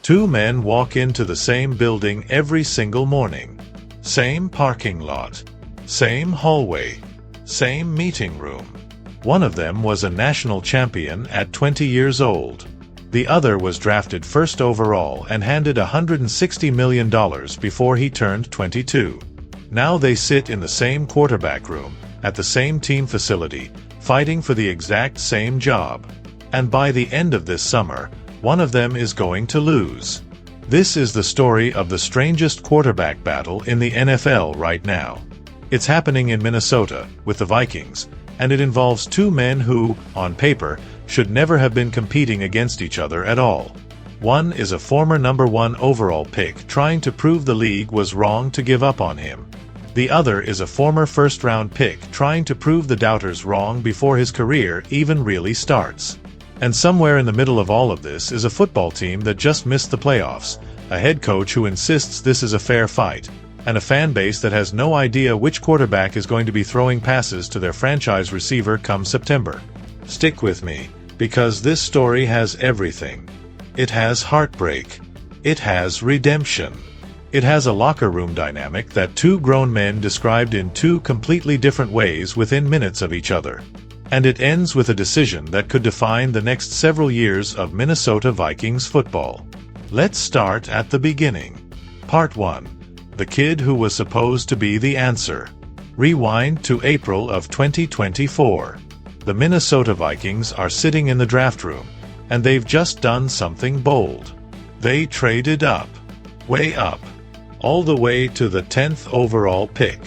Two men walk into the same building every single morning. Same parking lot. Same hallway. Same meeting room. One of them was a national champion at 20 years old. The other was drafted first overall and handed $160 million before he turned 22. Now they sit in the same quarterback room, at the same team facility, fighting for the exact same job. And by the end of this summer, one of them is going to lose. This is the story of the strangest quarterback battle in the NFL right now. It's happening in Minnesota, with the Vikings, and it involves two men who, on paper, should never have been competing against each other at all. One is a former #1 overall pick trying to prove the league was wrong to give up on him. The other is a former first-round pick trying to prove the doubters wrong before his career even really starts. And somewhere in the middle of all of this is a football team that just missed the playoffs, a head coach who insists this is a fair fight, and a fan base that has no idea which quarterback is going to be throwing passes to their franchise receiver come September. Stick with me, because this story has everything. It has heartbreak. It has redemption. It has a locker room dynamic that two grown men described in two completely different ways within minutes of each other. And it ends with a decision that could define the next several years of Minnesota Vikings football. Let's start at the beginning. Part 1. The kid who was supposed to be the answer. Rewind to April of 2024. The Minnesota Vikings are sitting in the draft room, and they've just done something bold. They traded up. Way up. All the way to the 10th overall pick.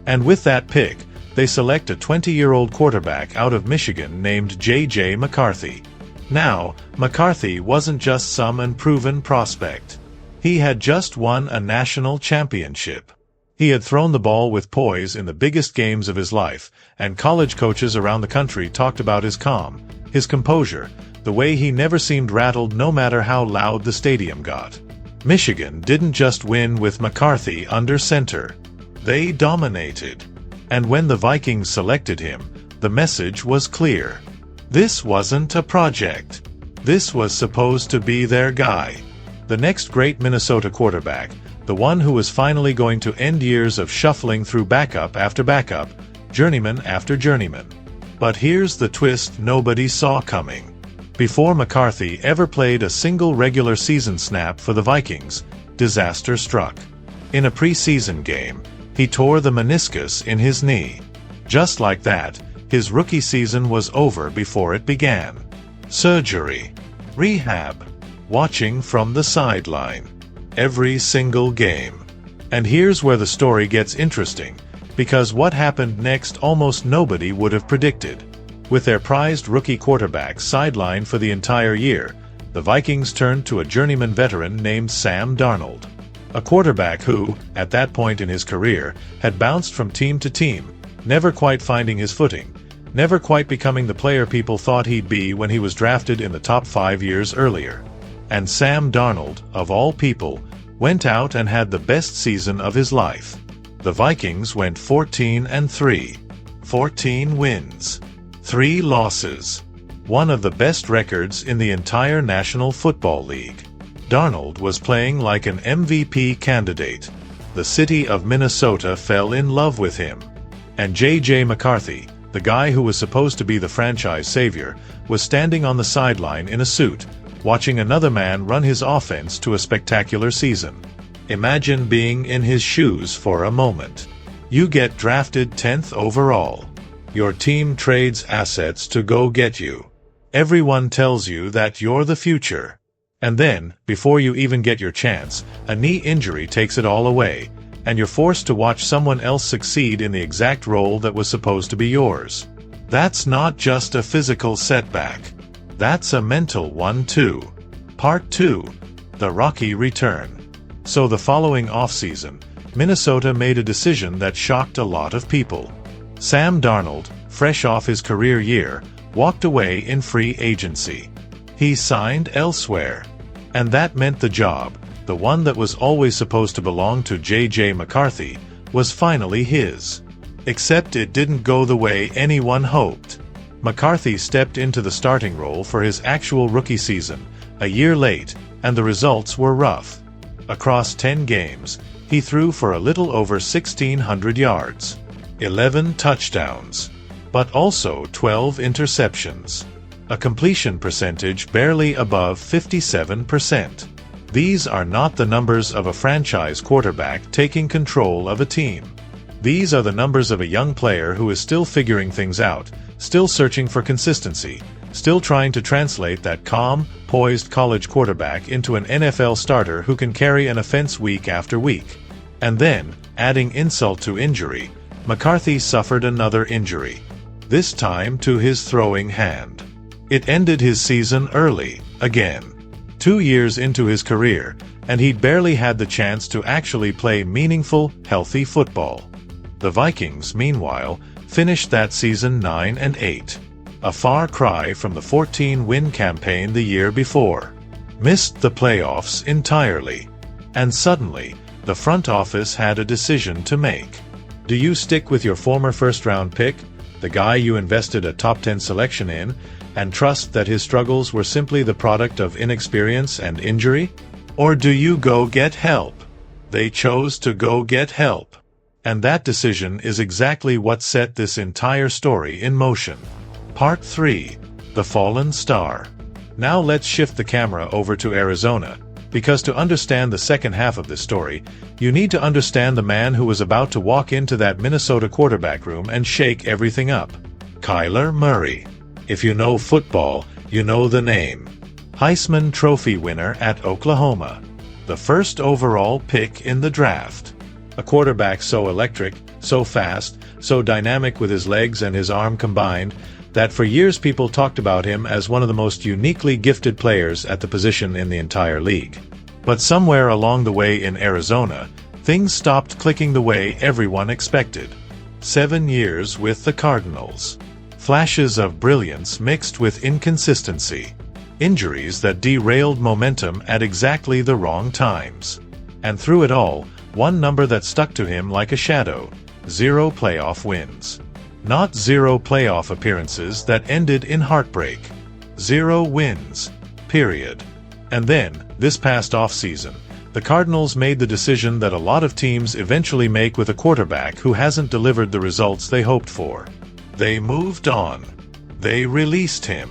And with that pick, they select a 20-year-old quarterback out of Michigan named J.J. McCarthy. Now, McCarthy wasn't just some unproven prospect. He had just won a national championship. He had thrown the ball with poise in the biggest games of his life, and college coaches around the country talked about his calm, his composure, the way he never seemed rattled no matter how loud the stadium got. Michigan didn't just win with McCarthy under center. They dominated. And when the Vikings selected him, the message was clear. This wasn't a project. This was supposed to be their guy. The next great Minnesota quarterback, the one who was finally going to end years of shuffling through backup after backup, journeyman after journeyman. But here's the twist nobody saw coming. Before McCarthy ever played a single regular season snap for the Vikings, disaster struck. In a preseason game, he tore the meniscus in his knee. Just like that, his rookie season was over before it began. Surgery. Rehab. Watching from the sideline. Every single game. And here's where the story gets interesting, because what happened next almost nobody would have predicted. With their prized rookie quarterback sidelined for the entire year, the Vikings turned to a journeyman veteran named Sam Darnold. A quarterback who, at that point in his career, had bounced from team to team, never quite finding his footing, never quite becoming the player people thought he'd be when he was drafted in the top 5 years earlier. And Sam Darnold, of all people, went out and had the best season of his life. The Vikings went 14-3. 14 wins. 3 losses. One of the best records in the entire National Football League. Darnold was playing like an MVP candidate. The city of Minnesota fell in love with him. And J.J. McCarthy, the guy who was supposed to be the franchise savior, was standing on the sideline in a suit, watching another man run his offense to a spectacular season. Imagine being in his shoes for a moment. You get drafted 10th overall. Your team trades assets to go get you. Everyone tells you that you're the future. And then, before you even get your chance, a knee injury takes it all away, and you're forced to watch someone else succeed in the exact role that was supposed to be yours. That's not just a physical setback. That's a mental one too. Part 2. The rocky return. So the following offseason, Minnesota made a decision that shocked a lot of people. Sam Darnold, fresh off his career year, walked away in free agency. He signed elsewhere. And that meant the job, the one that was always supposed to belong to J.J. McCarthy, was finally his. Except it didn't go the way anyone hoped. McCarthy stepped into the starting role for his actual rookie season, a year late, and the results were rough. Across 10 games, he threw for a little over 1,600 yards, 11 touchdowns, but also 12 interceptions. A completion percentage barely above 57%. These are not the numbers of a franchise quarterback taking control of a team. These are the numbers of a young player who is still figuring things out, still searching for consistency, still trying to translate that calm, poised college quarterback into an NFL starter who can carry an offense week after week. And then, adding insult to injury, McCarthy suffered another injury, this time to his throwing hand. It ended his season early, again. 2 years into his career, and he'd barely had the chance to actually play meaningful, healthy football. The Vikings, meanwhile, finished that season 9-8. A far cry from the 14-win campaign the year before. Missed the playoffs entirely. And suddenly, the front office had a decision to make. Do you stick with your former first-round pick, the guy you invested a top 10 selection in, and trust that his struggles were simply the product of inexperience and injury? Or do you go get help? They chose to go get help. And that decision is exactly what set this entire story in motion. Part 3. The Fallen Star. Now let's shift the camera over to Arizona, because to understand the second half of this story, you need to understand the man who was about to walk into that Minnesota quarterback room and shake everything up. Kyler Murray. If you know football, you know the name. Heisman Trophy winner at Oklahoma. The first overall pick in the draft. A quarterback so electric, so fast, so dynamic with his legs and his arm combined, that for years people talked about him as one of the most uniquely gifted players at the position in the entire league. But somewhere along the way in Arizona, things stopped clicking the way everyone expected. 7 years with the Cardinals. Flashes of brilliance mixed with inconsistency. Injuries that derailed momentum at exactly the wrong times. And through it all, one number that stuck to him like a shadow: 0 playoff wins. Not 0 playoff appearances that ended in heartbreak. 0 wins. Period. And then, this past offseason, the Cardinals made the decision that a lot of teams eventually make with a quarterback who hasn't delivered the results they hoped for. They moved on. They released him.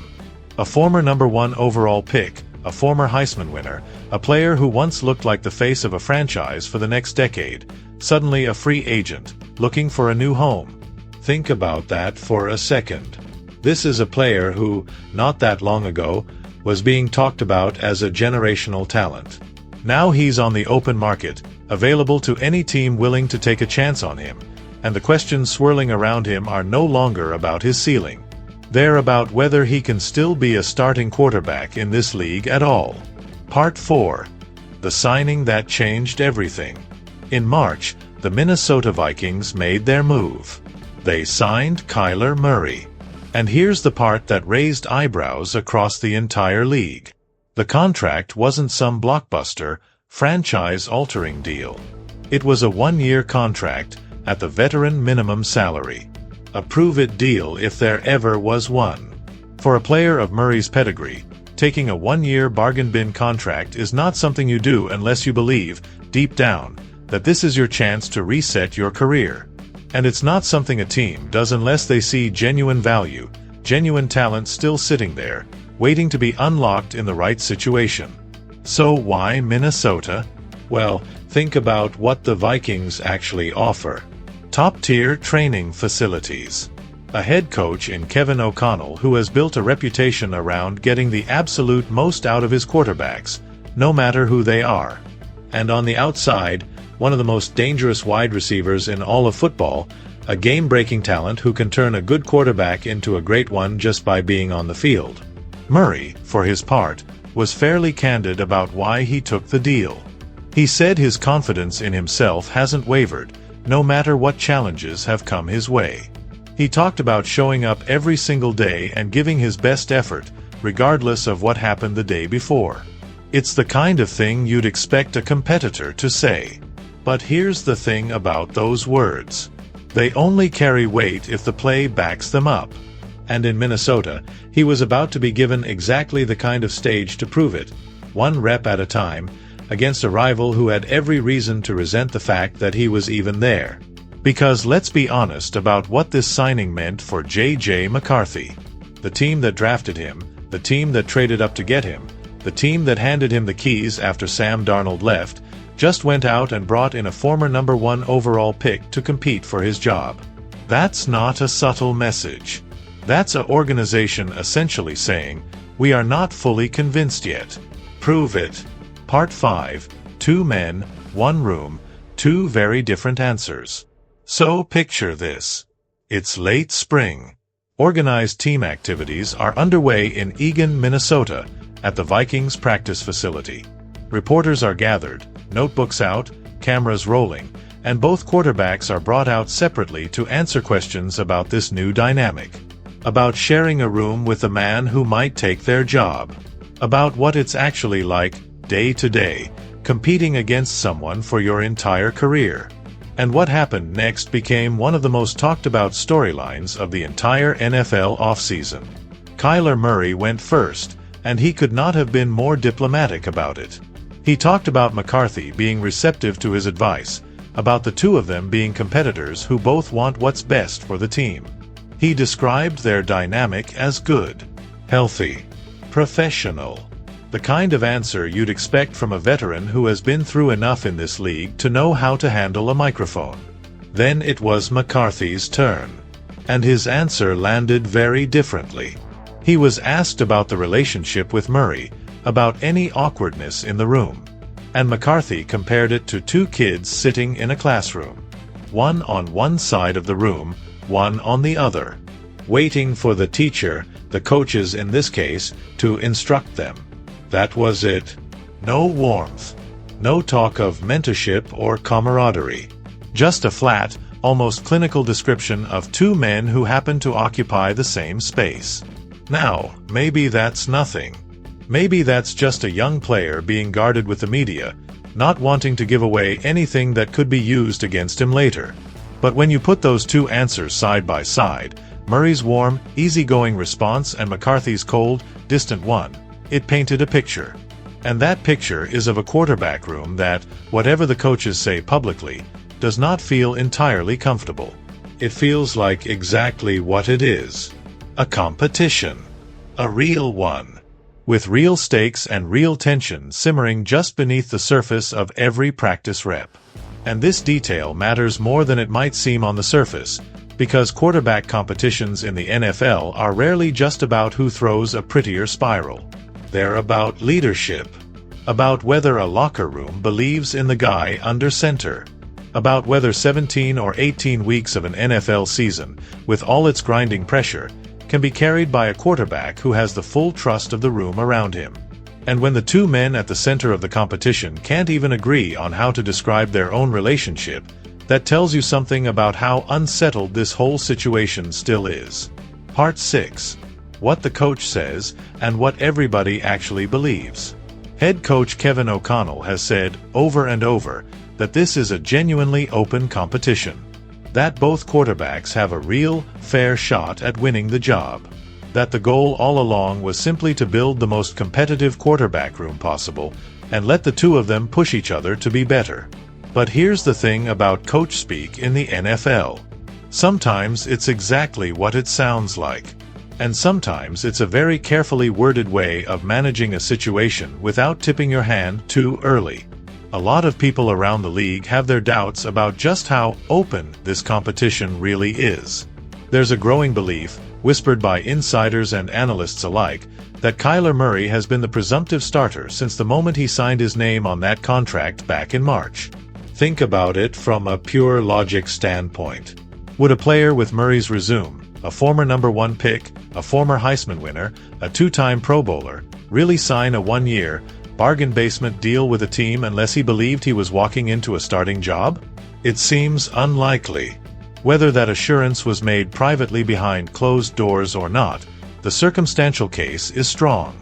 A former number 1 overall pick, a former Heisman winner, a player who once looked like the face of a franchise for the next decade, suddenly a free agent, looking for a new home. Think about that for a second. This is a player who, not that long ago, was being talked about as a generational talent. Now he's on the open market, available to any team willing to take a chance on him, and the questions swirling around him are no longer about his ceiling. They're about whether he can still be a starting quarterback in this league at all. Part 4. The signing that changed everything. In March, the Minnesota Vikings made their move. They signed Kyler Murray. And here's the part that raised eyebrows across the entire league. The contract wasn't some blockbuster, franchise-altering deal. It was a 1-year contract at the veteran minimum salary. A prove-it deal if there ever was one. For a player of Murray's pedigree, taking a 1-year bargain bin contract is not something you do unless you believe, deep down, that this is your chance to reset your career. And it's not something a team does unless they see genuine value, genuine talent still sitting there, waiting to be unlocked in the right situation. So why Minnesota? Well, think about what the Vikings actually offer. Top-tier training facilities. A head coach in Kevin O'Connell who has built a reputation around getting the absolute most out of his quarterbacks, no matter who they are. And on the outside, one of the most dangerous wide receivers in all of football, a game-breaking talent who can turn a good quarterback into a great one just by being on the field. Murray, for his part, was fairly candid about why he took the deal. He said his confidence in himself hasn't wavered, no matter what challenges have come his way. He talked about showing up every single day and giving his best effort, regardless of what happened the day before. It's the kind of thing you'd expect a competitor to say. But here's the thing about those words. They only carry weight if the play backs them up. And in Minnesota, he was about to be given exactly the kind of stage to prove it, one rep at a time, against a rival who had every reason to resent the fact that he was even there. Because let's be honest about what this signing meant for J.J. McCarthy. The team that drafted him, the team that traded up to get him, the team that handed him the keys after Sam Darnold left, just went out and brought in a former number 1 overall pick to compete for his job. That's not a subtle message. That's an organization essentially saying, we are not fully convinced yet. Prove it. Part 5. 2 men, 1 room, 2 very different answers. So picture this. It's late spring. Organized team activities are underway in Eagan, Minnesota, at the Vikings practice facility. Reporters are gathered, notebooks out, cameras rolling, and both quarterbacks are brought out separately to answer questions about this new dynamic. About sharing a room with a man who might take their job. About what it's actually like, day to day, competing against someone for your entire career. And what happened next became one of the most talked about storylines of the entire NFL offseason. Kyler Murray went first, and he could not have been more diplomatic about it. He talked about McCarthy being receptive to his advice, about the two of them being competitors who both want what's best for the team. He described their dynamic as good, healthy, professional. The kind of answer you'd expect from a veteran who has been through enough in this league to know how to handle a microphone. Then it was McCarthy's turn. And his answer landed very differently. He was asked about the relationship with Murray, about any awkwardness in the room. And McCarthy compared it to 2 kids sitting in a classroom. One on one side of the room, one on the other. Waiting for the teacher, the coaches in this case, to instruct them. That was it. No warmth. No talk of mentorship or camaraderie. Just a flat, almost clinical description of 2 men who happen to occupy the same space. Now, maybe that's nothing. Maybe that's just a young player being guarded with the media, not wanting to give away anything that could be used against him later. But when you put those 2 answers side by side, Murray's warm, easygoing response and McCarthy's cold, distant one, it painted a picture. And that picture is of a quarterback room that, whatever the coaches say publicly, does not feel entirely comfortable. It feels like exactly what it is. A competition. A real one. With real stakes and real tension simmering just beneath the surface of every practice rep. And this detail matters more than it might seem on the surface, because quarterback competitions in the NFL are rarely just about who throws a prettier spiral. They're about leadership. About whether a locker room believes in the guy under center. About whether 17 or 18 weeks of an NFL season, with all its grinding pressure, can be carried by a quarterback who has the full trust of the room around him. And when the 2 men at the center of the competition can't even agree on how to describe their own relationship, that tells you something about how unsettled this whole situation still is. Part 6. What the coach says, and what everybody actually believes. Head coach Kevin O'Connell has said, over and over, that this is a genuinely open competition. That both quarterbacks have a real, fair shot at winning the job. That the goal all along was simply to build the most competitive quarterback room possible, and let the 2 of them push each other to be better. But here's the thing about coach speak in the NFL. Sometimes it's exactly what it sounds like. And sometimes it's a very carefully worded way of managing a situation without tipping your hand too early. A lot of people around the league have their doubts about just how open this competition really is. There's a growing belief, whispered by insiders and analysts alike, that Kyler Murray has been the presumptive starter since the moment he signed his name on that contract back in March. Think about it from a pure logic standpoint. Would a player with Murray's resume, a former number 1 pick, a former Heisman winner, a 2-time Pro Bowler, really sign a 1-year, bargain basement deal with a team unless he believed he was walking into a starting job? It seems unlikely. Whether that assurance was made privately behind closed doors or not, the circumstantial case is strong.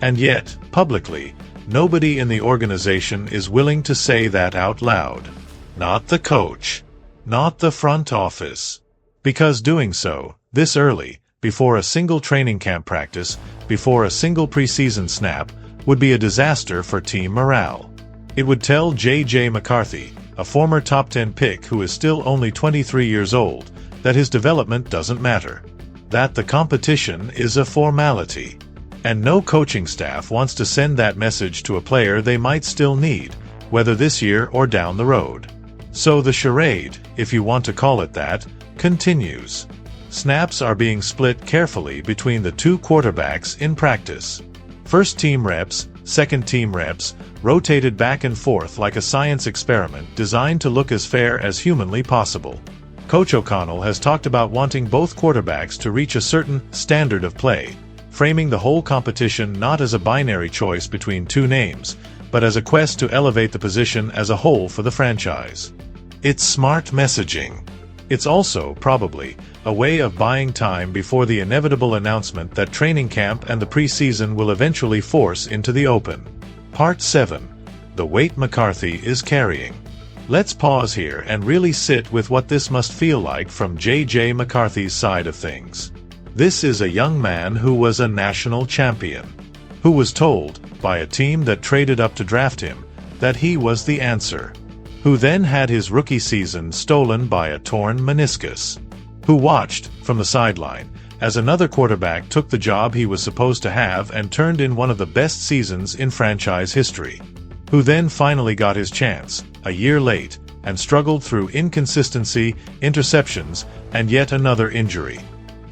And yet, publicly, nobody in the organization is willing to say that out loud. Not the coach. Not the front office. Because doing so, this early, before a single training camp practice, before a single preseason snap, would be a disaster for team morale. It would tell J.J. McCarthy, a former top 10 pick who is still only 23 years old, that his development doesn't matter, that the competition is a formality. And no coaching staff wants to send that message to a player they might still need, whether this year or down the road. So the charade, if you want to call it that, continues. Snaps are being split carefully between the two quarterbacks in practice. First-team reps, second-team reps, rotated back and forth like a science experiment designed to look as fair as humanly possible. Coach O'Connell has talked about wanting both quarterbacks to reach a certain standard of play, framing the whole competition not as a binary choice between two names, but as a quest to elevate the position as a whole for the franchise. It's smart messaging. It's also, probably, a way of buying time before the inevitable announcement that training camp and the preseason will eventually force into the open. Part 7. The weight McCarthy is carrying. Let's pause here and really sit with what this must feel like from J.J. McCarthy's side of things. This is a young man who was a national champion, who was told, by a team that traded up to draft him, that he was the answer, who then had his rookie season stolen by a torn meniscus, who watched, from the sideline, as another quarterback took the job he was supposed to have and turned in one of the best seasons in franchise history, who then finally got his chance, a year late, and struggled through inconsistency, interceptions, and yet another injury.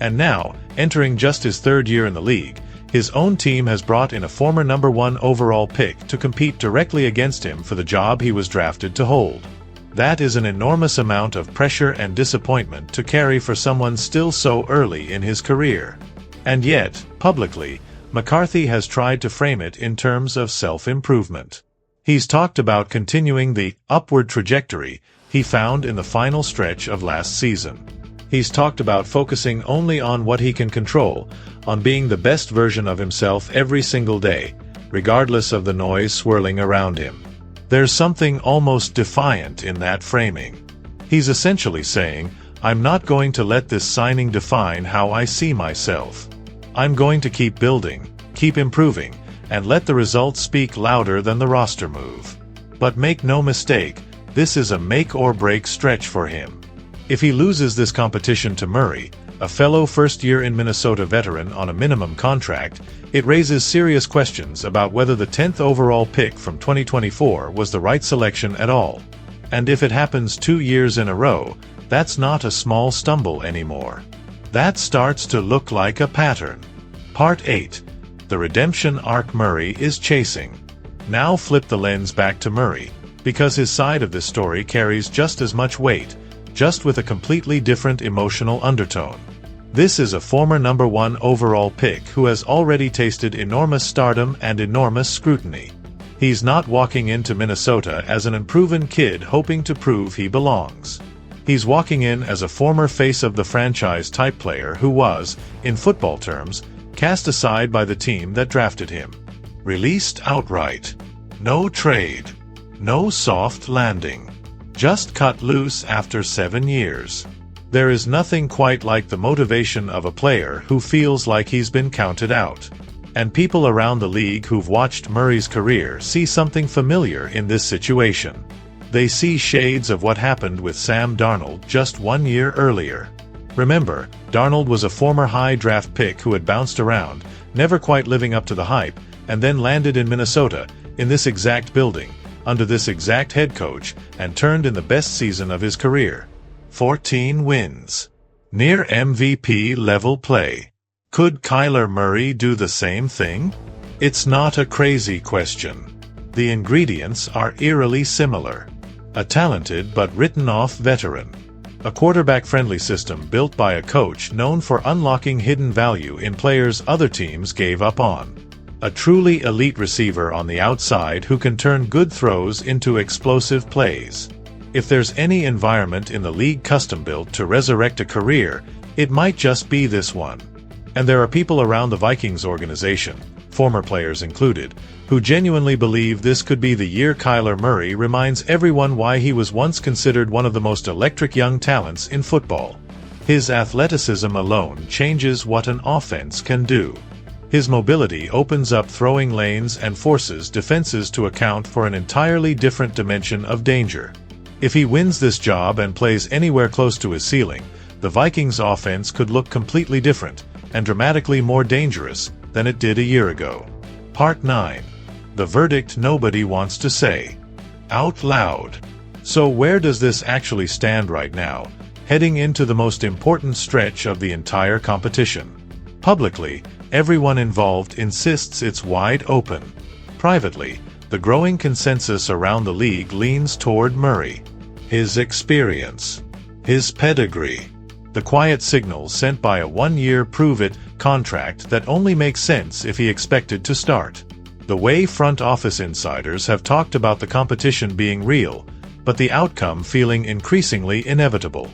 And now, entering just his third year in the league, his own team has brought in a former number 1 overall pick to compete directly against him for the job he was drafted to hold. That is an enormous amount of pressure and disappointment to carry for someone still so early in his career. And yet, publicly, McCarthy has tried to frame it in terms of self-improvement. He's talked about continuing the upward trajectory he found in the final stretch of last season. He's talked about focusing only on what he can control, on being the best version of himself every single day, regardless of the noise swirling around him. There's something almost defiant in that framing. He's essentially saying, I'm not going to let this signing define how I see myself. I'm going to keep building, keep improving, and let the results speak louder than the roster move. But make no mistake, this is a make-or-break stretch for him. If he loses this competition to Murray, a fellow first-year in Minnesota veteran on a minimum contract, it raises serious questions about whether the 10th overall pick from 2024 was the right selection at all. And if it happens 2 years in a row, that's not a small stumble anymore. That starts to look like a pattern. Part 8. The redemption arc Murray is chasing. Now flip the lens back to Murray, because his side of this story carries just as much weight, just with a completely different emotional undertone. This is a former number 1 overall pick who has already tasted enormous stardom and enormous scrutiny. He's not walking into Minnesota as an unproven kid hoping to prove he belongs. He's walking in as a former face of the franchise type player who was, in football terms, cast aside by the team that drafted him. Released outright. No trade. No soft landing. Just cut loose after 7 years. There is nothing quite like the motivation of a player who feels like he's been counted out. And people around the league who've watched Murray's career see something familiar in this situation. They see shades of what happened with Sam Darnold just 1 year earlier. Remember, Darnold was a former high draft pick who had bounced around, never quite living up to the hype, and then landed in Minnesota, in this exact building, under this exact head coach, and turned in the best season of his career. 14 wins. Near MVP level play. Could Kyler Murray do the same thing? It's not a crazy question. The ingredients are eerily similar. A talented but written-off veteran. A quarterback-friendly system built by a coach known for unlocking hidden value in players other teams gave up on. A truly elite receiver on the outside who can turn good throws into explosive plays. If there's any environment in the league custom-built to resurrect a career, it might just be this one. And there are people around the Vikings organization, former players included, who genuinely believe this could be the year Kyler Murray reminds everyone why he was once considered one of the most electric young talents in football. His athleticism alone changes what an offense can do. His mobility opens up throwing lanes and forces defenses to account for an entirely different dimension of danger. If he wins this job and plays anywhere close to his ceiling, the Vikings' offense could look completely different and dramatically more dangerous than it did a year ago. Part 9. The verdict nobody wants to say out loud. So where does this actually stand right now, heading into the most important stretch of the entire competition? Publicly, everyone involved insists it's wide open. Privately, the growing consensus around the league leans toward Murray. His experience, his pedigree, the quiet signals sent by a one-year prove-it contract that only makes sense if he expected to start. The way front office insiders have talked about the competition being real, but the outcome feeling increasingly inevitable.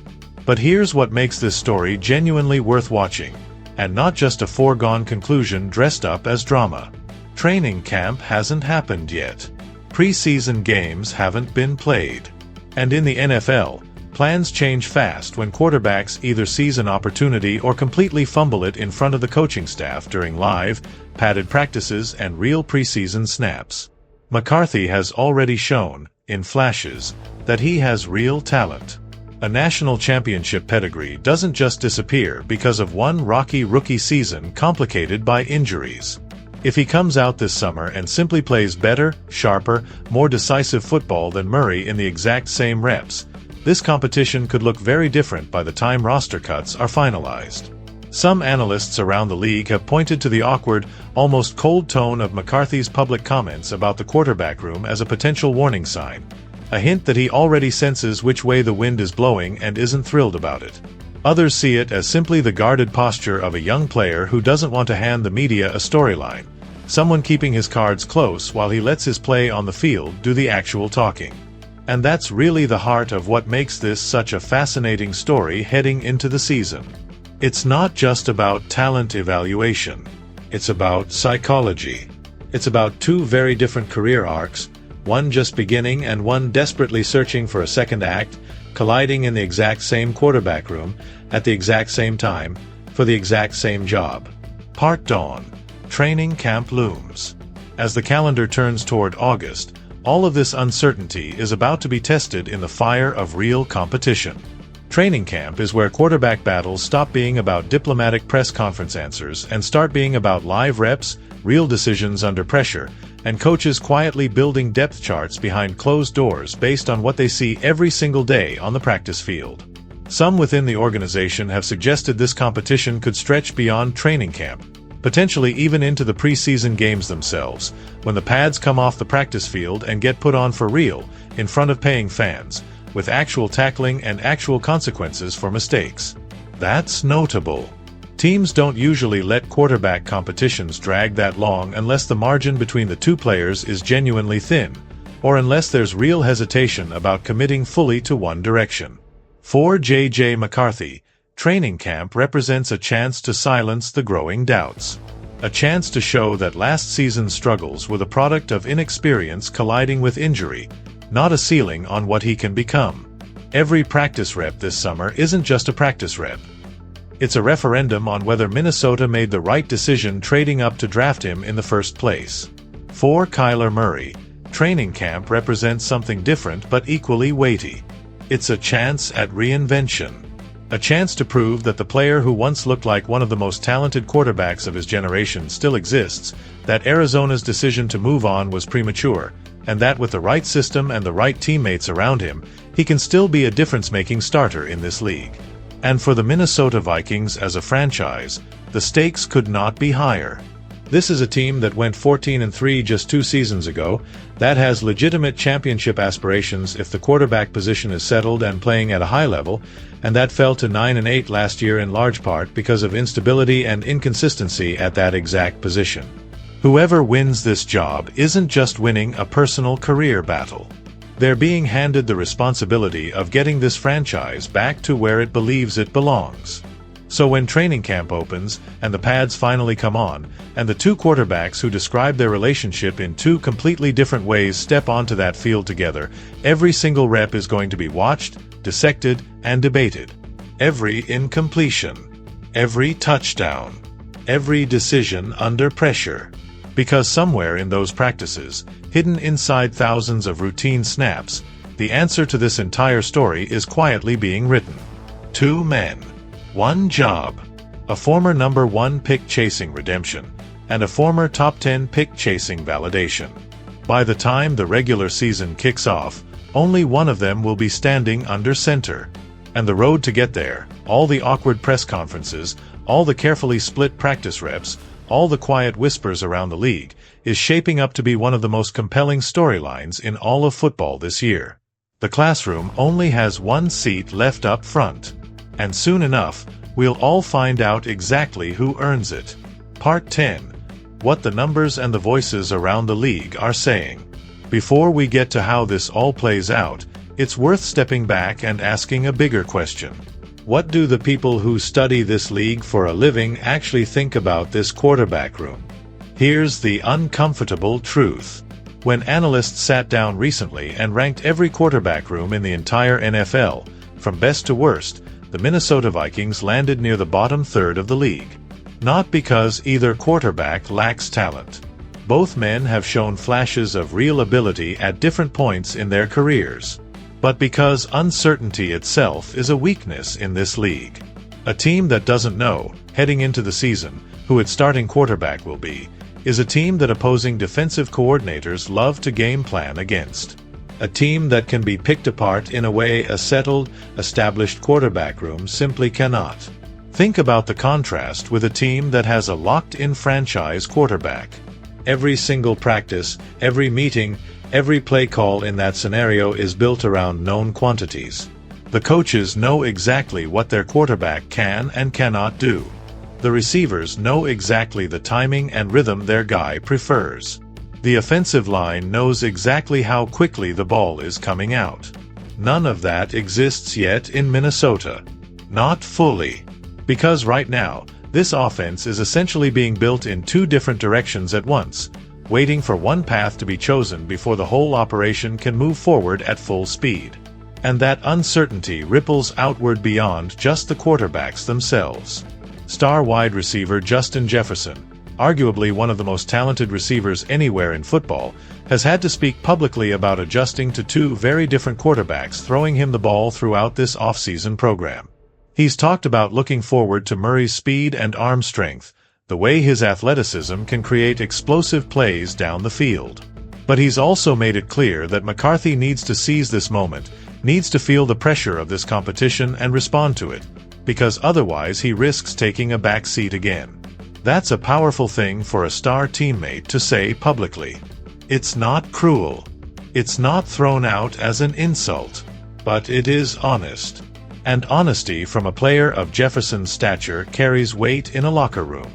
But here's what makes this story genuinely worth watching, and not just a foregone conclusion dressed up as drama. Training camp hasn't happened yet. Preseason games haven't been played. And in the NFL, plans change fast when quarterbacks either seize an opportunity or completely fumble it in front of the coaching staff during live, padded practices and real preseason snaps. McCarthy has already shown, in flashes, that he has real talent. A national championship pedigree doesn't just disappear because of one rocky rookie season complicated by injuries. If he comes out this summer and simply plays better, sharper, more decisive football than Murray in the exact same reps, this competition could look very different by the time roster cuts are finalized. Some analysts around the league have pointed to the awkward, almost cold tone of McCarthy's public comments about the quarterback room as a potential warning sign, a hint that he already senses which way the wind is blowing and isn't thrilled about it. Others see it as simply the guarded posture of a young player who doesn't want to hand the media a storyline, someone keeping his cards close while he lets his play on the field do the actual talking. And that's really the heart of what makes this such a fascinating story heading into the season. It's not just about talent evaluation. It's about psychology. It's about two very different career arcs, one just beginning and one desperately searching for a second act, colliding in the exact same quarterback room, at the exact same time, for the exact same job. Part Dawn. Training camp looms. As the calendar turns toward August, all of this uncertainty is about to be tested in the fire of real competition. Training camp is where quarterback battles stop being about diplomatic press conference answers and start being about live reps, real decisions under pressure, and coaches quietly building depth charts behind closed doors based on what they see every single day on the practice field. Some within the organization have suggested this competition could stretch beyond training camp, potentially even into the preseason games themselves, when the pads come off the practice field and get put on for real, in front of paying fans, with actual tackling and actual consequences for mistakes. That's notable. Teams don't usually let quarterback competitions drag that long unless the margin between the two players is genuinely thin, or unless there's real hesitation about committing fully to one direction. For J.J. McCarthy, training camp represents a chance to silence the growing doubts. A chance to show that last season's struggles were the product of inexperience colliding with injury, not a ceiling on what he can become. Every practice rep this summer isn't just a practice rep. It's a referendum on whether Minnesota made the right decision trading up to draft him in the first place. For Kyler Murray, training camp represents something different but equally weighty. It's a chance at reinvention. A chance to prove that the player who once looked like one of the most talented quarterbacks of his generation still exists, that Arizona's decision to move on was premature, and that with the right system and the right teammates around him, he can still be a difference-making starter in this league. And for the Minnesota Vikings as a franchise, the stakes could not be higher. This is a team that went 14-3 just 2 seasons ago, that has legitimate championship aspirations if the quarterback position is settled and playing at a high level, and that fell to 9-8 last year in large part because of instability and inconsistency at that exact position. Whoever wins this job isn't just winning a personal career battle. They're being handed the responsibility of getting this franchise back to where it believes it belongs. So when training camp opens, and the pads finally come on, and the two quarterbacks who describe their relationship in two completely different ways step onto that field together, every single rep is going to be watched, dissected, and debated. Every incompletion, every touchdown, every decision under pressure. Because somewhere in those practices, hidden inside thousands of routine snaps, the answer to this entire story is quietly being written. 2 men. 1 job. A former number 1 pick chasing redemption, and a former top 10 pick chasing validation. By the time the regular season kicks off, only one of them will be standing under center. And the road to get there, all the awkward press conferences, all the carefully split practice reps, all the quiet whispers around the league, is shaping up to be one of the most compelling storylines in all of football this year. The classroom only has 1 seat left up front. And soon enough, we'll all find out exactly who earns it. Part 10. What the numbers and the voices around the league are saying. Before we get to how this all plays out, it's worth stepping back and asking a bigger question. What do the people who study this league for a living actually think about this quarterback room? Here's the uncomfortable truth. When analysts sat down recently and ranked every quarterback room in the entire NFL, from best to worst, the Minnesota Vikings landed near the bottom third of the league. Not because either quarterback lacks talent. Both men have shown flashes of real ability at different points in their careers. But because uncertainty itself is a weakness in this league. A team that doesn't know, heading into the season, who its starting quarterback will be, is a team that opposing defensive coordinators love to game plan against. A team that can be picked apart in a way a settled, established quarterback room simply cannot. Think about the contrast with a team that has a locked-in franchise quarterback. Every single practice, every meeting, every play call in that scenario is built around known quantities. The coaches know exactly what their quarterback can and cannot do. The receivers know exactly the timing and rhythm their guy prefers. The offensive line knows exactly how quickly the ball is coming out. None of that exists yet in Minnesota. Not fully. Because right now, this offense is essentially being built in 2 different directions at once, waiting for one path to be chosen before the whole operation can move forward at full speed. And that uncertainty ripples outward beyond just the quarterbacks themselves. Star wide receiver Justin Jefferson, arguably one of the most talented receivers anywhere in football, has had to speak publicly about adjusting to 2 very different quarterbacks throwing him the ball throughout this offseason program. He's talked about looking forward to Murray's speed and arm strength, the way his athleticism can create explosive plays down the field. But he's also made it clear that McCarthy needs to seize this moment, needs to feel the pressure of this competition and respond to it, because otherwise he risks taking a back seat again. That's a powerful thing for a star teammate to say publicly. It's not cruel. It's not thrown out as an insult. But it is honest. And honesty from a player of Jefferson's stature carries weight in a locker room.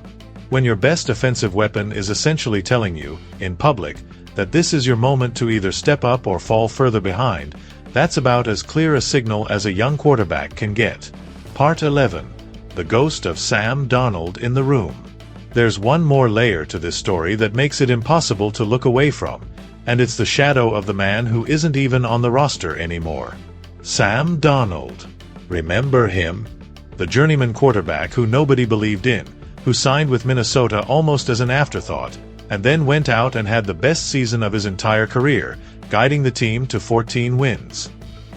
When your best offensive weapon is essentially telling you, in public, that this is your moment to either step up or fall further behind, that's about as clear a signal as a young quarterback can get. Part 11. The ghost of Sam Darnold in the room. There's one more layer to this story that makes it impossible to look away from, and it's the shadow of the man who isn't even on the roster anymore. Sam Darnold. Remember him? The journeyman quarterback who nobody believed in, who signed with Minnesota almost as an afterthought, and then went out and had the best season of his entire career, guiding the team to 14 wins.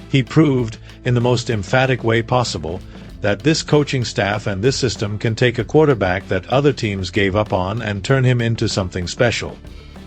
He proved, in the most emphatic way possible, that this coaching staff and this system can take a quarterback that other teams gave up on and turn him into something special.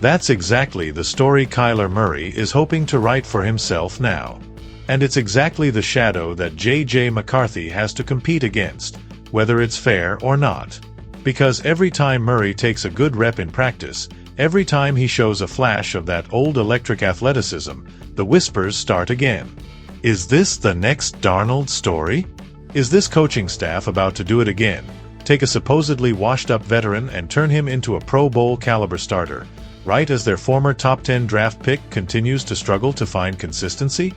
That's exactly the story Kyler Murray is hoping to write for himself now. And it's exactly the shadow that J.J. McCarthy has to compete against, whether it's fair or not. Because every time Murray takes a good rep in practice, every time he shows a flash of that old electric athleticism, the whispers start again. Is this the next Darnold story? Is this coaching staff about to do it again, take a supposedly washed-up veteran and turn him into a Pro Bowl caliber starter, right as their former top 10 draft pick continues to struggle to find consistency?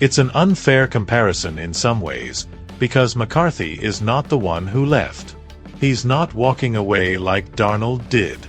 It's an unfair comparison in some ways, because McCarthy is not the one who left. He's not walking away like Darnold did.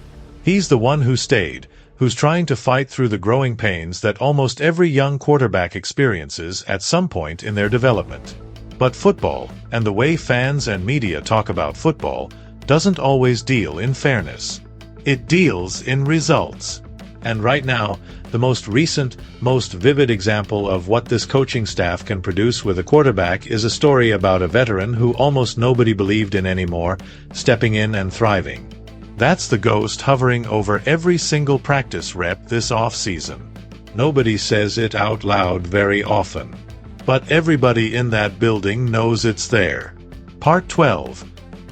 He's the one who stayed, who's trying to fight through the growing pains that almost every young quarterback experiences at some point in their development. But football, and the way fans and media talk about football, doesn't always deal in fairness. It deals in results. And right now, the most recent, most vivid example of what this coaching staff can produce with a quarterback is a story about a veteran who almost nobody believed in anymore, stepping in and thriving. That's the ghost hovering over every single practice rep this offseason. Nobody says it out loud very often. But everybody in that building knows it's there. Part 12.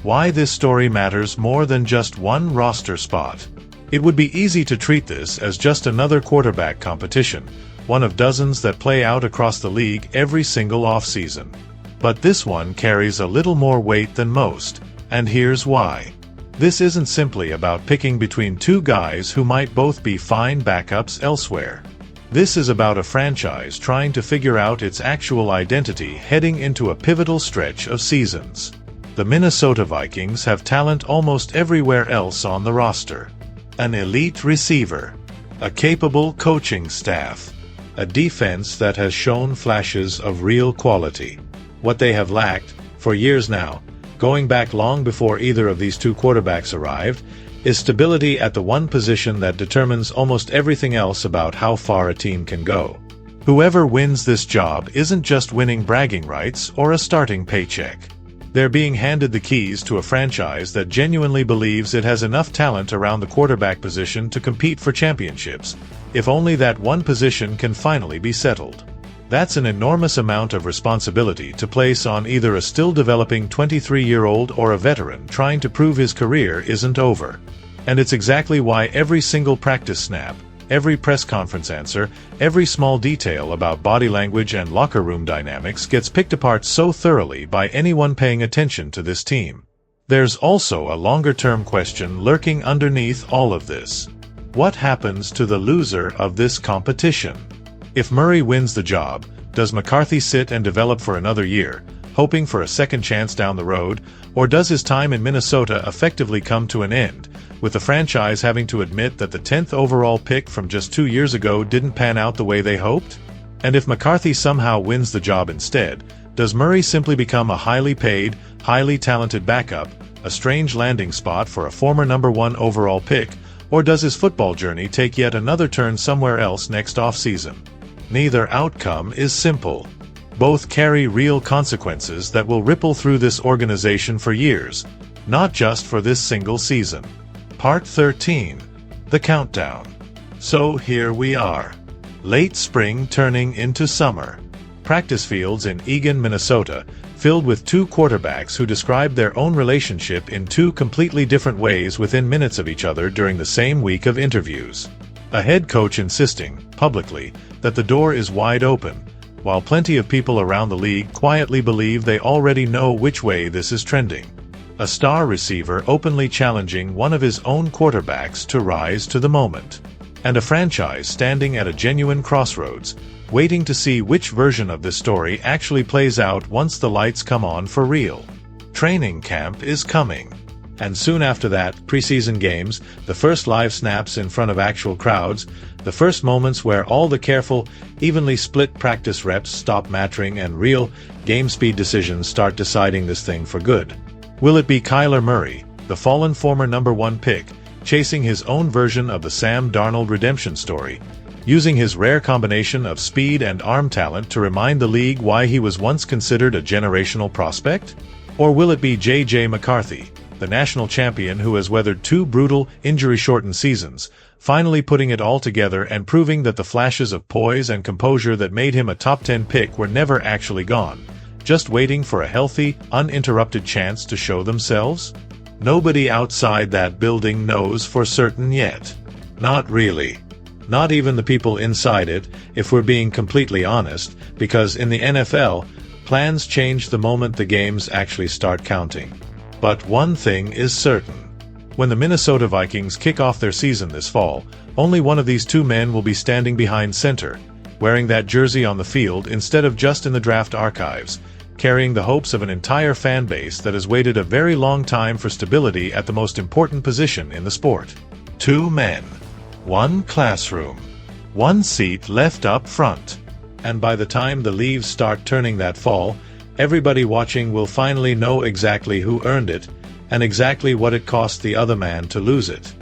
Why this story matters more than just one roster spot. It would be easy to treat this as just another quarterback competition, one of dozens that play out across the league every single offseason. But this one carries a little more weight than most, and here's why. This isn't simply about picking between two guys who might both be fine backups elsewhere. This is about a franchise trying to figure out its actual identity heading into a pivotal stretch of seasons. The Minnesota Vikings have talent almost everywhere else on the roster. An elite receiver, a capable coaching staff, a defense that has shown flashes of real quality. What they have lacked, for years now, going back long before either of these two quarterbacks arrived, is stability at the one position that determines almost everything else about how far a team can go. Whoever wins this job isn't just winning bragging rights or a starting paycheck. They're being handed the keys to a franchise that genuinely believes it has enough talent around the quarterback position to compete for championships, if only that one position can finally be settled. That's an enormous amount of responsibility to place on either a still developing 23-year-old or a veteran trying to prove his career isn't over. And it's exactly why every single practice snap, every press conference answer, every small detail about body language and locker room dynamics gets picked apart so thoroughly by anyone paying attention to this team. There's also a longer-term question lurking underneath all of this. What happens to the loser of this competition? If Murray wins the job, does McCarthy sit and develop for another year, hoping for a second chance down the road, or does his time in Minnesota effectively come to an end, with the franchise having to admit that the 10th overall pick from just 2 years ago didn't pan out the way they hoped? And if McCarthy somehow wins the job instead, does Murray simply become a highly paid, highly talented backup, a strange landing spot for a former #1 overall pick, or does his football journey take yet another turn somewhere else next offseason? Neither outcome is simple. Both carry real consequences that will ripple through this organization for years, not just for this single season. Part 13. The Countdown. So here we are. Late spring turning into summer. Practice fields in Eagan, Minnesota, filled with two quarterbacks who described their own relationship in two completely different ways within minutes of each other during the same week of interviews. A head coach insisting, publicly, that the door is wide open, while plenty of people around the league quietly believe they already know which way this is trending. A star receiver openly challenging one of his own quarterbacks to rise to the moment. And a franchise standing at a genuine crossroads, waiting to see which version of this story actually plays out once the lights come on for real. Training camp is coming. And soon after that, preseason games, the first live snaps in front of actual crowds, the first moments where all the careful, evenly split practice reps stop mattering and real, game speed decisions start deciding this thing for good. Will it be Kyler Murray, the fallen former #1 pick, chasing his own version of the Sam Darnold redemption story, using his rare combination of speed and arm talent to remind the league why he was once considered a generational prospect? Or will it be J.J. McCarthy, the national champion who has weathered two brutal, injury-shortened seasons, finally putting it all together and proving that the flashes of poise and composure that made him a top 10 pick were never actually gone, just waiting for a healthy, uninterrupted chance to show themselves? Nobody outside that building knows for certain yet. Not really. Not even the people inside it, if we're being completely honest, because in the NFL, plans change the moment the games actually start counting. But one thing is certain. When the Minnesota Vikings kick off their season this fall, only one of these two men will be standing behind center, wearing that jersey on the field instead of just in the draft archives, carrying the hopes of an entire fan base that has waited a very long time for stability at the most important position in the sport. Two men. One classroom. One seat left up front. And by the time the leaves start turning that fall, everybody watching will finally know exactly who earned it, and exactly what it cost the other man to lose it.